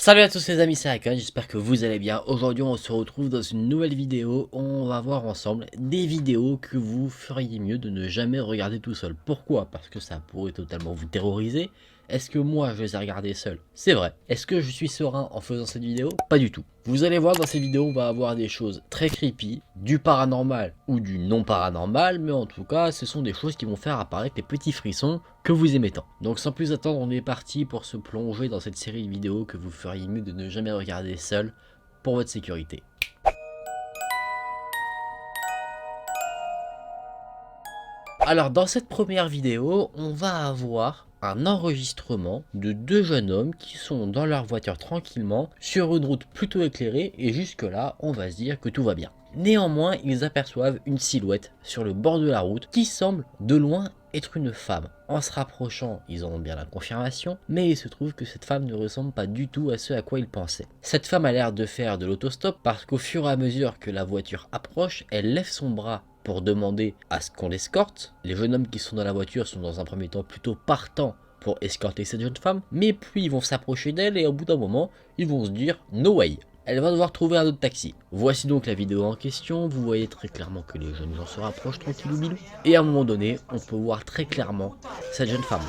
Salut à tous les amis, c'est Akon, j'espère que vous allez bien. Aujourd'hui on se retrouve dans une nouvelle vidéo. On va voir ensemble des vidéos que vous feriez mieux de ne jamais regarder tout seul. Pourquoi? Parce que ça pourrait totalement vous terroriser. Est-ce que moi je les ai regardés seul? C'est vrai. Est-ce que je suis serein en faisant cette vidéo? Pas du tout. Vous allez voir, dans cette vidéo on va avoir des choses très creepy, du paranormal ou du non paranormal, mais en tout cas ce sont des choses qui vont faire apparaître les petits frissons que vous aimez tant. Donc sans plus attendre, on est parti pour se plonger dans cette série de vidéos que vous feriez mieux de ne jamais regarder seul pour votre sécurité. Alors dans cette première vidéo, on va avoir un enregistrement de deux jeunes hommes qui sont dans leur voiture tranquillement sur une route plutôt éclairée, et jusque là on va se dire que tout va bien. Néanmoins, ils aperçoivent une silhouette sur le bord de la route qui semble de loin être une femme. En se rapprochant, ils en ont bien la confirmation, mais il se trouve que cette femme ne ressemble pas du tout à ce à quoi ils pensaient. Cette femme a l'air de faire de l'autostop parce qu'au fur et à mesure que la voiture approche, elle lève son bras pour demander à ce qu'on l'escorte. Les jeunes hommes qui sont dans la voiture sont dans un premier temps plutôt partants pour escorter cette jeune femme, mais puis ils vont s'approcher d'elle et au bout d'un moment, ils vont se dire « no way ». Elle va devoir trouver un autre taxi. Voici donc la vidéo en question. Vous voyez très clairement que les jeunes gens se rapprochent tranquillou bilou. Et à un moment donné, on peut voir très clairement cette jeune femme.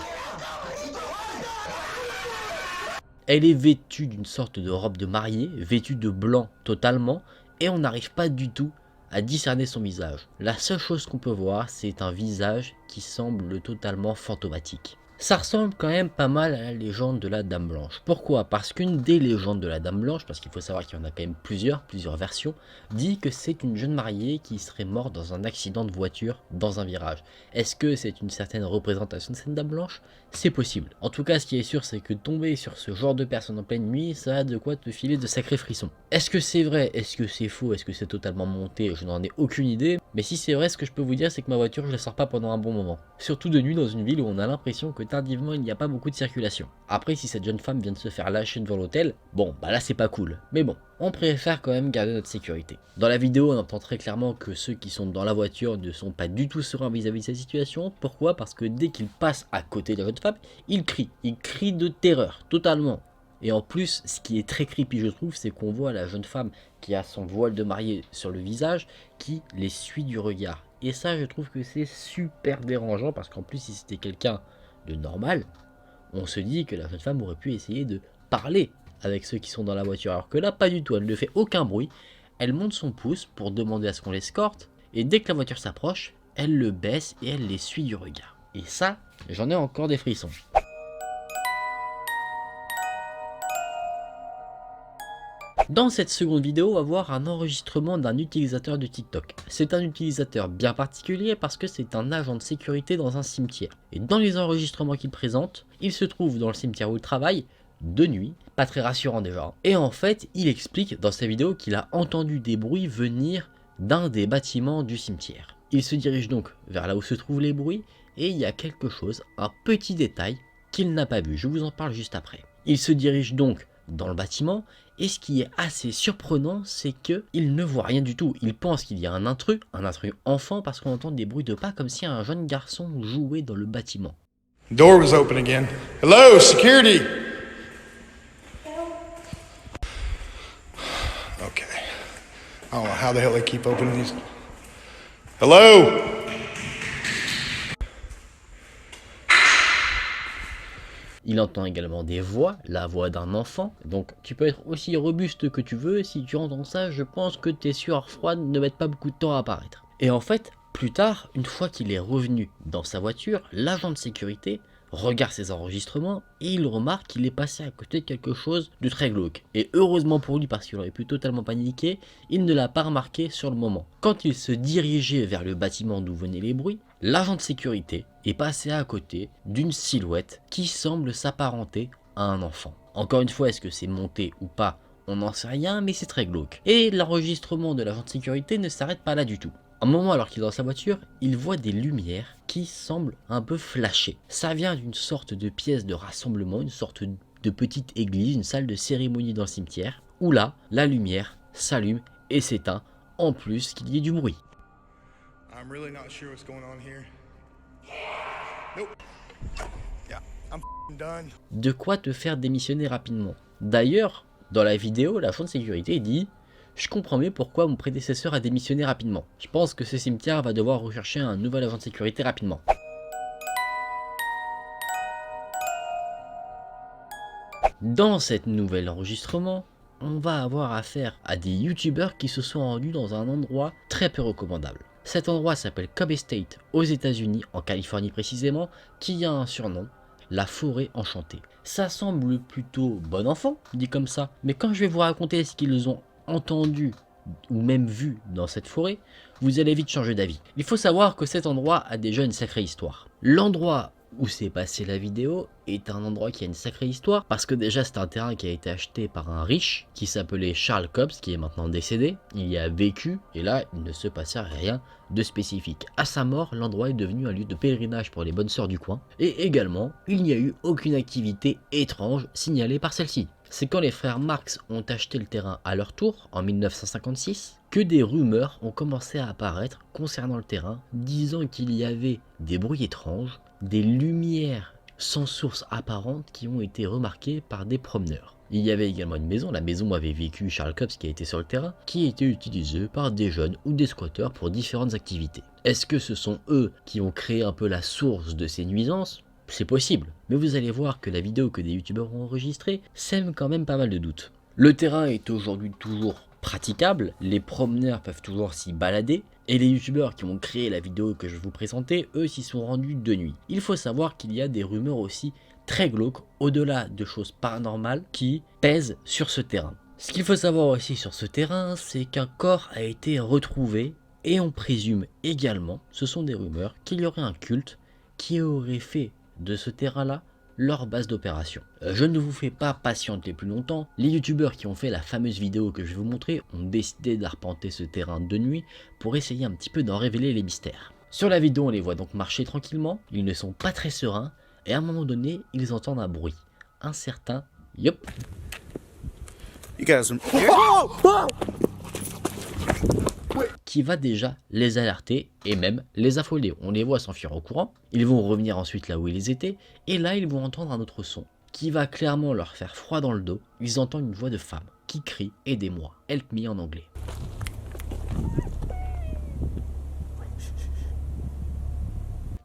Elle est vêtue d'une sorte de robe de mariée, vêtue de blanc totalement, et on n'arrive pas du tout à discerner son visage. La seule chose qu'on peut voir, c'est un visage qui semble totalement fantomatique. Ça ressemble quand même pas mal à la légende de la Dame Blanche. Pourquoi? Parce qu'une des légendes de la Dame Blanche, parce qu'il faut savoir qu'il y en a quand même plusieurs versions, dit que c'est une jeune mariée qui serait morte dans un accident de voiture dans un virage. Est-ce que c'est une certaine représentation de cette Dame Blanche? C'est possible. En tout cas, ce qui est sûr, c'est que tomber sur ce genre de personne en pleine nuit, ça a de quoi te filer de sacrés frissons. Est-ce que c'est vrai? Est-ce que c'est faux? Est-ce que c'est totalement monté? Je n'en ai aucune idée. Mais si c'est vrai, ce que je peux vous dire, c'est que ma voiture, je la sors pas pendant un bon moment. Surtout de nuit dans une ville où on a l'impression que tardivement, il n'y a pas beaucoup de circulation. Après, si cette jeune femme vient de se faire lâcher devant l'hôtel, bon, bah là c'est pas cool. Mais bon, on préfère quand même garder notre sécurité. Dans la vidéo, on entend très clairement que ceux qui sont dans la voiture ne sont pas du tout sereins vis-à-vis de cette situation. Pourquoi? Parce que dès qu'ils passent à côté de la jeune femme, ils crient de terreur, totalement. Et en plus, ce qui est très creepy, je trouve, c'est qu'on voit la jeune femme qui a son voile de mariée sur le visage, qui les suit du regard. Et ça, je trouve que c'est super dérangeant, parce qu'en plus, si c'était quelqu'un de normal, on se dit que la jeune femme aurait pu essayer de parler avec ceux qui sont dans la voiture. Alors que là, pas du tout, elle ne fait aucun bruit. Elle monte son pouce pour demander à ce qu'on l'escorte, et dès que la voiture s'approche, elle le baisse et elle les suit du regard. Et ça, j'en ai encore des frissons. Dans cette seconde vidéo, on va voir un enregistrement d'un utilisateur de TikTok. C'est un utilisateur bien particulier parce que c'est un agent de sécurité dans un cimetière. Et dans les enregistrements qu'il présente, il se trouve dans le cimetière où il travaille, de nuit, pas très rassurant déjà. Et en fait, il explique dans sa vidéo qu'il a entendu des bruits venir d'un des bâtiments du cimetière. Il se dirige donc vers là où se trouvent les bruits, et il y a quelque chose, un petit détail qu'il n'a pas vu. Je vous en parle juste après. Il se dirige donc dans le bâtiment, et ce qui est assez surprenant, c'est qu'il ne voit rien du tout. Il pense qu'il y a un intrus enfant, parce qu'on entend des bruits de pas comme si un jeune garçon jouait dans le bâtiment. Door was open again. Hello, security. Okay. I don't know how the hell they keep opening these. Hello. Il entend également des voix, la voix d'un enfant, donc tu peux être aussi robuste que tu veux, si tu entends ça, je pense que tes sueurs froides ne mettent pas beaucoup de temps à apparaître. Et en fait, plus tard, une fois qu'il est revenu dans sa voiture, l'agent de sécurité regarde ses enregistrements et il remarque qu'il est passé à côté de quelque chose de très glauque. Et heureusement pour lui, parce qu'il aurait pu totalement paniquer, il ne l'a pas remarqué sur le moment. Quand il se dirigeait vers le bâtiment d'où venaient les bruits, l'agent de sécurité est passé à côté d'une silhouette qui semble s'apparenter à un enfant. Encore une fois, est-ce que c'est monté ou pas? On n'en sait rien, mais c'est très glauque. Et l'enregistrement de l'agent de sécurité ne s'arrête pas là du tout. Un moment, alors qu'il est dans sa voiture, il voit des lumières qui semblent un peu flasher. Ça vient d'une sorte de pièce de rassemblement, une sorte de petite église, une salle de cérémonie dans le cimetière, où là, la lumière s'allume et s'éteint, en plus qu'il y ait du bruit. I'm really not sure what's going on here. Nope. Yeah, I'm done. De quoi te faire démissionner rapidement. D'ailleurs, dans la vidéo, l'agent de sécurité dit « Je comprends mieux pourquoi mon prédécesseur a démissionné rapidement. Je pense que ce cimetière va devoir rechercher un nouvel agent de sécurité rapidement. » Dans cet nouvel enregistrement, on va avoir affaire à des youtubeurs qui se sont rendus dans un endroit très peu recommandable. Cet endroit s'appelle Cobb Estate aux États-Unis, en Californie précisément, qui a un surnom, la forêt enchantée. Ça semble plutôt bon enfant, dit comme ça, mais quand je vais vous raconter ce qu'ils ont entendu ou même vu dans cette forêt, vous allez vite changer d'avis. Il faut savoir que cet endroit a déjà une sacrée histoire. L'endroit où s'est passée la vidéo est un endroit qui a une sacrée histoire parce que déjà c'est un terrain qui a été acheté par un riche qui s'appelait Charles Cobbs, qui est maintenant décédé. Il y a vécu et là il ne se passait rien de spécifique. À sa mort, l'endroit est devenu un lieu de pèlerinage pour les bonnes sœurs du coin et également il n'y a eu aucune activité étrange signalée par celle-ci. C'est quand les frères Marx ont acheté le terrain à leur tour, en 1956, que des rumeurs ont commencé à apparaître concernant le terrain, disant qu'il y avait des bruits étranges, des lumières sans source apparente qui ont été remarquées par des promeneurs. Il y avait également une maison, la maison où avait vécu Charles Cobbs qui a été sur le terrain, qui était utilisée par des jeunes ou des squatteurs pour différentes activités. Est-ce que ce sont eux qui ont créé un peu la source de ces nuisances ? C'est possible, mais vous allez voir que la vidéo que des youtubeurs ont enregistrée sème quand même pas mal de doutes. Le terrain est aujourd'hui toujours praticable, les promeneurs peuvent toujours s'y balader, et les youtubeurs qui ont créé la vidéo que je vais vous présenter, eux s'y sont rendus de nuit. Il faut savoir qu'il y a des rumeurs aussi très glauques, au-delà de choses paranormales, qui pèsent sur ce terrain. Ce qu'il faut savoir aussi sur ce terrain, c'est qu'un corps a été retrouvé, et on présume également, ce sont des rumeurs, qu'il y aurait un culte qui aurait fait de ce terrain-là leur base d'opération. Je ne vous fais pas patienter plus longtemps, les youtubeurs qui ont fait la fameuse vidéo que je vais vous montrer ont décidé d'arpenter ce terrain de nuit pour essayer un petit peu d'en révéler les mystères. Sur la vidéo on les voit donc marcher tranquillement, ils ne sont pas très sereins et à un moment donné ils entendent un bruit, un certain yop. You guys Qui va déjà les alerter et même les affoler. On les voit s'enfuir au courant, ils vont revenir ensuite là où ils étaient, et là ils vont entendre un autre son qui va clairement leur faire froid dans le dos. Ils entendent une voix de femme qui crie « Aidez-moi, help me » en anglais.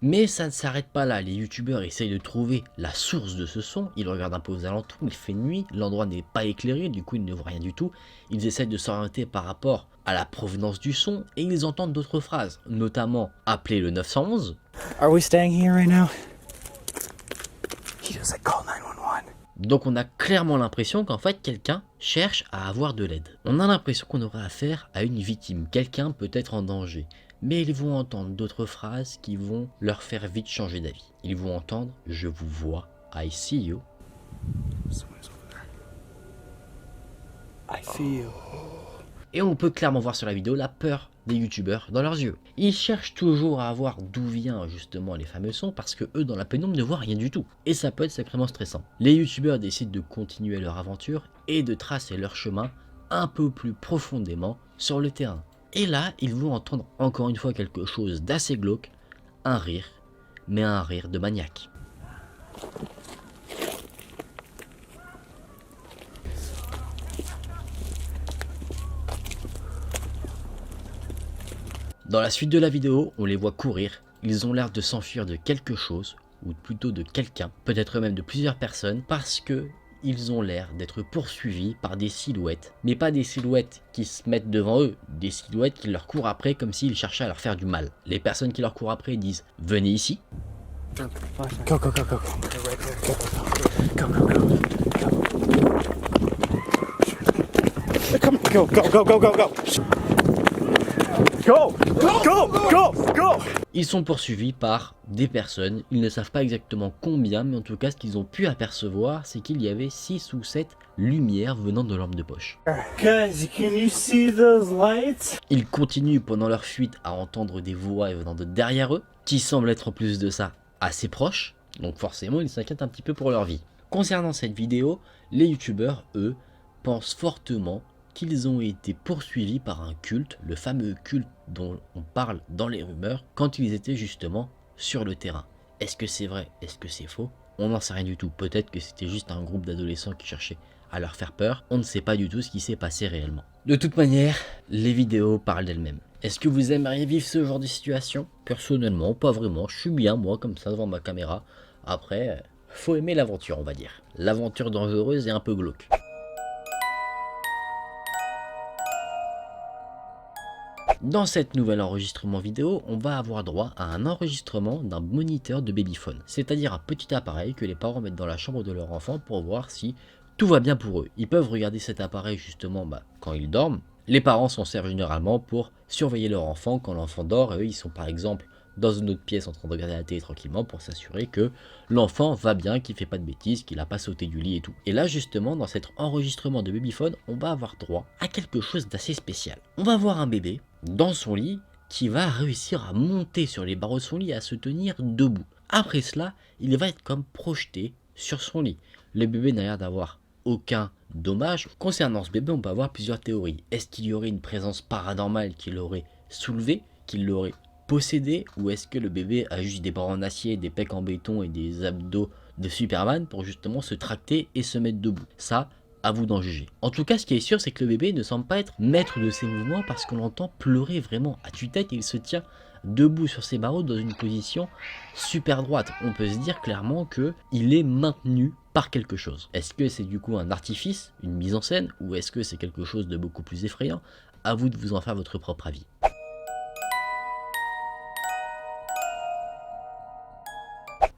Mais ça ne s'arrête pas là, les youtubeurs essayent de trouver la source de ce son, ils regardent un peu aux alentours, il fait nuit, l'endroit n'est pas éclairé, du coup ils ne voient rien du tout, ils essayent de s'orienter par rapport à la provenance du son et ils entendent d'autres phrases, notamment « Appelez le 911 ». Are we staying here right now? He just said call 911. Donc on a clairement l'impression qu'en fait quelqu'un cherche à avoir de l'aide. On a l'impression qu'on aura affaire à une victime, quelqu'un peut être en danger. Mais ils vont entendre d'autres phrases qui vont leur faire vite changer d'avis. Ils vont entendre « Je vous vois, I see you ». I see you. Et on peut clairement voir sur la vidéo la peur des youtubeurs dans leurs yeux. Ils cherchent toujours à voir d'où vient justement les fameux sons parce que eux dans la pénombre ne voient rien du tout. Et ça peut être sacrément stressant. Les youtubeurs décident de continuer leur aventure et de tracer leur chemin un peu plus profondément sur le terrain. Et là, ils vont entendre encore une fois quelque chose d'assez glauque, un rire, mais un rire de maniaque. Dans la suite de la vidéo, on les voit courir, ils ont l'air de s'enfuir de quelque chose, ou plutôt de quelqu'un, peut-être même de plusieurs personnes, parce que ils ont l'air d'être poursuivis par des silhouettes, mais pas des silhouettes qui se mettent devant eux, des silhouettes qui leur courent après comme s'ils cherchaient à leur faire du mal. Les personnes qui leur courent après disent « Venez ici ». Go, go, go, go, go. They're right there. Go, go, go, go. Come, go, go, go, go, go, go. Go, go, go, go. Ils sont poursuivis par des personnes, ils ne savent pas exactement combien, mais en tout cas ce qu'ils ont pu apercevoir, c'est qu'il y avait 6 ou 7 lumières venant de lampes de poche. Guys, can you see those lights? Ils continuent pendant leur fuite à entendre des voix venant de derrière eux, qui semblent être en plus de ça assez proches, donc forcément ils s'inquiètent un petit peu pour leur vie. Concernant cette vidéo, les youtubeurs, eux, pensent fortement qu'ils ont été poursuivis par un culte, le fameux culte dont on parle dans les rumeurs, quand ils étaient justement sur le terrain. Est-ce que c'est vrai? Est-ce que c'est faux? On n'en sait rien du tout. Peut-être que c'était juste un groupe d'adolescents qui cherchaient à leur faire peur, on ne sait pas du tout ce qui s'est passé réellement. De toute manière, les vidéos parlent d'elles-mêmes. Est-ce que vous aimeriez vivre ce genre de situation? Personnellement, pas vraiment. Je suis bien, moi, comme ça, devant ma caméra. Après, faut aimer l'aventure, on va dire. L'aventure dangereuse et un peu glauque. Dans cet nouvel enregistrement vidéo, on va avoir droit à un enregistrement d'un moniteur de babyphone, c'est-à-dire un petit appareil que les parents mettent dans la chambre de leur enfant pour voir si tout va bien pour eux. Ils peuvent regarder cet appareil justement quand ils dorment. Les parents s'en servent généralement pour surveiller leur enfant quand l'enfant dort et eux ils sont par exemple dans une autre pièce en train de regarder la télé tranquillement pour s'assurer que l'enfant va bien, qu'il fait pas de bêtises, qu'il n'a pas sauté du lit et tout. Et là justement dans cet enregistrement de babyphone, on va avoir droit à quelque chose d'assez spécial. On va voir un bébé dans son lit qui va réussir à monter sur les barreaux de son lit et à se tenir debout. Après cela, il va être comme projeté sur son lit. Le bébé n'a l'air d'avoir aucun dommage. Concernant ce bébé, on peut avoir plusieurs théories. Est-ce qu'il y aurait une présence paranormale qui l'aurait soulevé, qui l'aurait possédé, ou est-ce que le bébé a juste des bras en acier, des pecs en béton et des abdos de Superman pour justement se tracter et se mettre debout? Ça, à vous d'en juger. En tout cas, ce qui est sûr, c'est que le bébé ne semble pas être maître de ses mouvements parce qu'on l'entend pleurer vraiment à tue-tête et il se tient debout sur ses barreaux dans une position super droite. On peut se dire clairement qu'il est maintenu par quelque chose. Est-ce que c'est du coup un artifice, une mise en scène, ou est-ce que c'est quelque chose de beaucoup plus effrayant? À vous de vous en faire votre propre avis.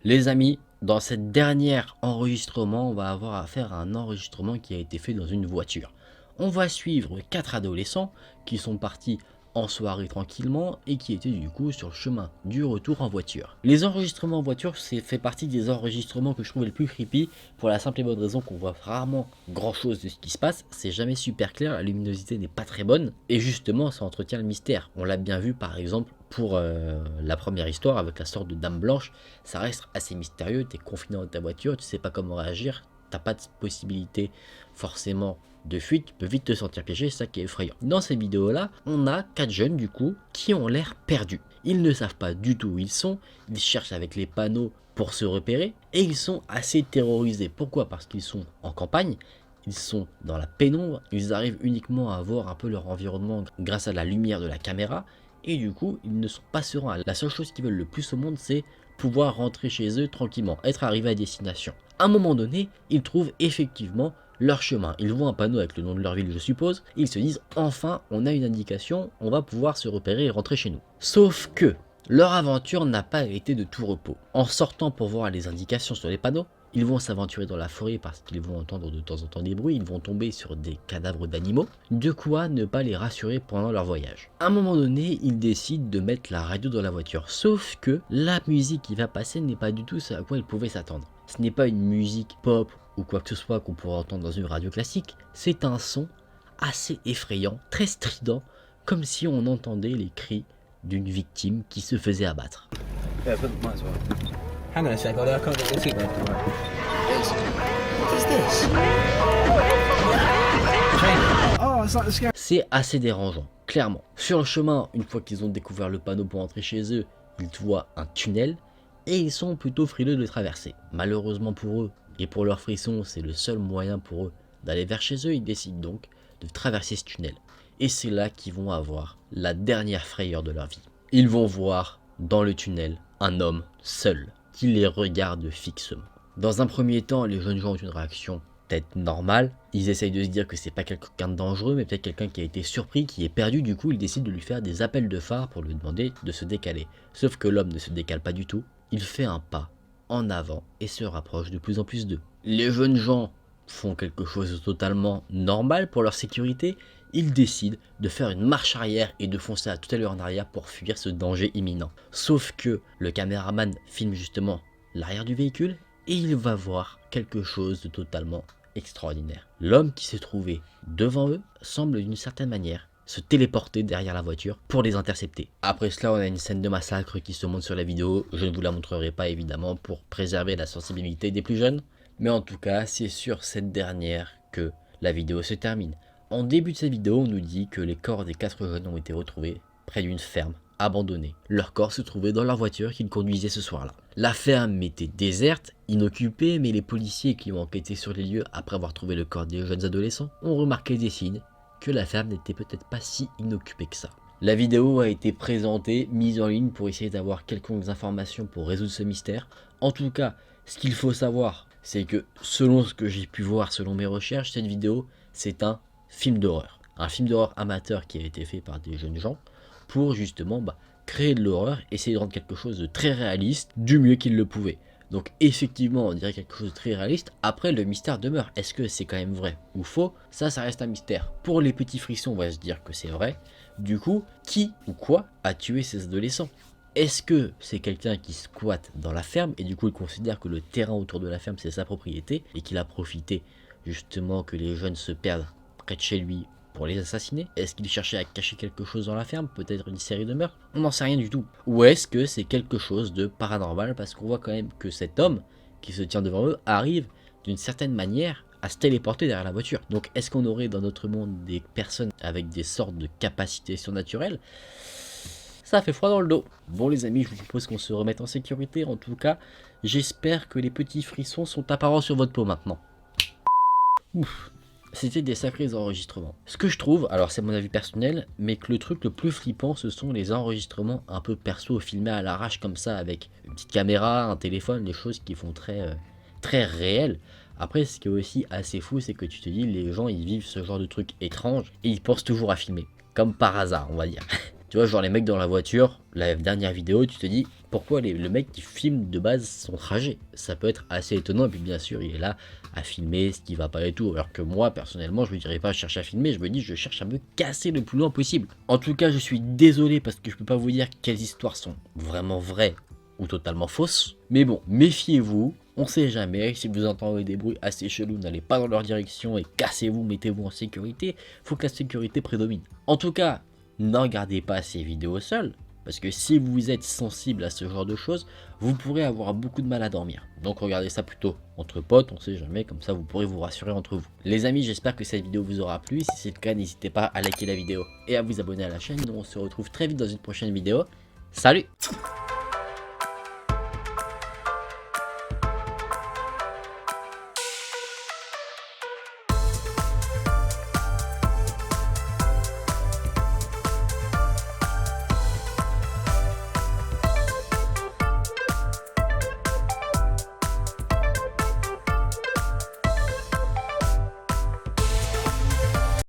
Les amis, dans cette dernière enregistrement, on va avoir affaire à un enregistrement qui a été fait dans une voiture. On va suivre 4 adolescents qui sont partis en soirée tranquillement et qui étaient du coup sur le chemin du retour en voiture. Les enregistrements en voiture, c'est fait partie des enregistrements que je trouve les plus creepy pour la simple et bonne raison qu'on voit rarement grand chose de ce qui se passe, c'est jamais super clair, la luminosité n'est pas très bonne et justement ça entretient le mystère. On l'a bien vu par exemple pour la première histoire avec la sorte de dame blanche, ça reste assez mystérieux, t'es confiné dans ta voiture, tu sais pas comment réagir, t'as pas de possibilité forcément de fuite, tu peux vite te sentir piégé, c'est ça qui est effrayant. Dans ces vidéos là, on a 4 jeunes du coup qui ont l'air perdus. Ils ne savent pas du tout où ils sont, ils cherchent avec les panneaux pour se repérer et ils sont assez terrorisés. Pourquoi? Parce qu'ils sont en campagne, ils sont dans la pénombre, ils arrivent uniquement à voir un peu leur environnement grâce à la lumière de la caméra et du coup ils ne sont pas sereins. La seule chose qu'ils veulent le plus au monde c'est pouvoir rentrer chez eux tranquillement, être arrivé à destination. À un moment donné, ils trouvent effectivement leur chemin. Ils voient un panneau avec le nom de leur ville, je suppose, et ils se disent enfin on a une indication, on va pouvoir se repérer et rentrer chez nous. Sauf que leur aventure n'a pas été de tout repos. En sortant pour voir les indications sur les panneaux, ils vont s'aventurer dans la forêt parce qu'ils vont entendre de temps en temps des bruits, ils vont tomber sur des cadavres d'animaux, de quoi ne pas les rassurer pendant leur voyage. À un moment donné, ils décident de mettre la radio dans la voiture, sauf que la musique qui va passer n'est pas du tout ce à quoi ils pouvaient s'attendre. Ce n'est pas une musique pop ou quoi que ce soit qu'on pourrait entendre dans une radio classique, c'est un son assez effrayant, très strident, comme si on entendait les cris d'une victime qui se faisait abattre. Yeah, but might as well. Hang on a sec, I can't get the seat back. What is this? Oh, it's like the scary. C'est assez dérangeant, clairement. Sur le chemin, une fois qu'ils ont découvert le panneau pour entrer chez eux, ils voient un tunnel et ils sont plutôt frileux de le traverser. Malheureusement pour eux et pour leurs frissons, c'est le seul moyen pour eux d'aller vers chez eux. Ils décident donc de traverser ce tunnel. Et c'est là qu'ils vont avoir la dernière frayeur de leur vie. Ils vont voir dans le tunnel un homme seul qui les regarde fixement. Dans un premier temps, les jeunes gens ont une réaction peut-être normale. Ils essayent de se dire que c'est pas quelqu'un de dangereux, mais peut-être quelqu'un qui a été surpris, qui est perdu. Du coup, ils décident de lui faire des appels de phare pour lui demander de se décaler. Sauf que l'homme ne se décale pas du tout. Il fait un pas en avant et se rapproche de plus en plus d'eux. Les jeunes gens font quelque chose de totalement normal pour leur sécurité. Ils décident de faire une marche arrière et de foncer à toute allure en arrière pour fuir ce danger imminent. Sauf que le caméraman filme justement l'arrière du véhicule et il va voir quelque chose de totalement extraordinaire. L'homme qui s'est trouvé devant eux semble d'une certaine manière se téléporter derrière la voiture pour les intercepter. Après cela, on a une scène de massacre qui se montre sur la vidéo. Je ne vous la montrerai pas évidemment pour préserver la sensibilité des plus jeunes. Mais en tout cas, c'est sur cette dernière que la vidéo se termine. En début de cette vidéo, on nous dit que les corps des 4 jeunes ont été retrouvés près d'une ferme abandonnés. Leur corps se trouvait dans leur voiture qu'ils conduisaient ce soir-là. La ferme était déserte, inoccupée, mais les policiers qui ont enquêté sur les lieux après avoir trouvé le corps des jeunes adolescents ont remarqué des signes que la ferme n'était peut-être pas si inoccupée que ça. La vidéo a été présentée, mise en ligne pour essayer d'avoir quelconques informations pour résoudre ce mystère. En tout cas, ce qu'il faut savoir, c'est que selon ce que j'ai pu voir, selon mes recherches, cette vidéo, c'est un film d'horreur. Un film d'horreur amateur qui a été fait par des jeunes gens pour justement créer de l'horreur, essayer de rendre quelque chose de très réaliste du mieux qu'ils le pouvaient. Donc effectivement, on dirait quelque chose de très réaliste. Après, le mystère demeure. Est-ce que c'est quand même vrai ou faux? Ça reste un mystère. Pour les petits frissons, on va se dire que c'est vrai. Du coup, qui ou quoi a tué ces adolescents? Est-ce que c'est quelqu'un qui squatte dans la ferme et du coup il considère que le terrain autour de la ferme c'est sa propriété et qu'il a profité justement que les jeunes se perdent près de chez lui pour les assassiner? Est-ce qu'il cherchait à cacher quelque chose dans la ferme? Peut-être une série de meurtres? On n'en sait rien du tout. Ou est-ce que c'est quelque chose de paranormal parce qu'on voit quand même que cet homme qui se tient devant eux arrive d'une certaine manière à se téléporter derrière la voiture. Donc est-ce qu'on aurait dans notre monde des personnes avec des sortes de capacités surnaturelles? Ça fait froid dans le dos. Bon les amis, je vous propose qu'on se remette en sécurité. En tout cas, j'espère que les petits frissons sont apparents sur votre peau maintenant. Ouf, c'était des sacrés enregistrements. Ce que je trouve, alors c'est mon avis personnel, mais que le truc le plus flippant, ce sont les enregistrements un peu perso, filmés à l'arrache comme ça, avec une petite caméra, un téléphone, des choses qui font très réelles. Après, ce qui est aussi assez fou, c'est que tu te dis, les gens, ils vivent ce genre de trucs étranges, et ils pensent toujours à filmer. Comme par hasard, on va dire. Tu vois, genre les mecs dans la voiture, la dernière vidéo, tu te dis pourquoi le mec qui filme de base son trajet? Ça peut être assez étonnant, et puis bien sûr, il est là à filmer ce qui va pas et tout. Alors que moi, personnellement, je me dirais pas chercher à filmer, je me dis je cherche à me casser le plus loin possible. En tout cas, je suis désolé parce que je peux pas vous dire quelles histoires sont vraiment vraies ou totalement fausses. Mais bon, méfiez-vous, on sait jamais. Si vous entendez des bruits assez chelous, n'allez pas dans leur direction et cassez-vous, mettez-vous en sécurité. Faut que la sécurité prédomine. En tout cas, ne regardez pas ces vidéos seules, parce que si vous êtes sensible à ce genre de choses, vous pourrez avoir beaucoup de mal à dormir. Donc regardez ça plutôt entre potes, on sait jamais, comme ça vous pourrez vous rassurer entre vous. Les amis, j'espère que cette vidéo vous aura plu. Si c'est le cas, n'hésitez pas à liker la vidéo et à vous abonner à la chaîne. Nous on se retrouve très vite dans une prochaine vidéo. Salut!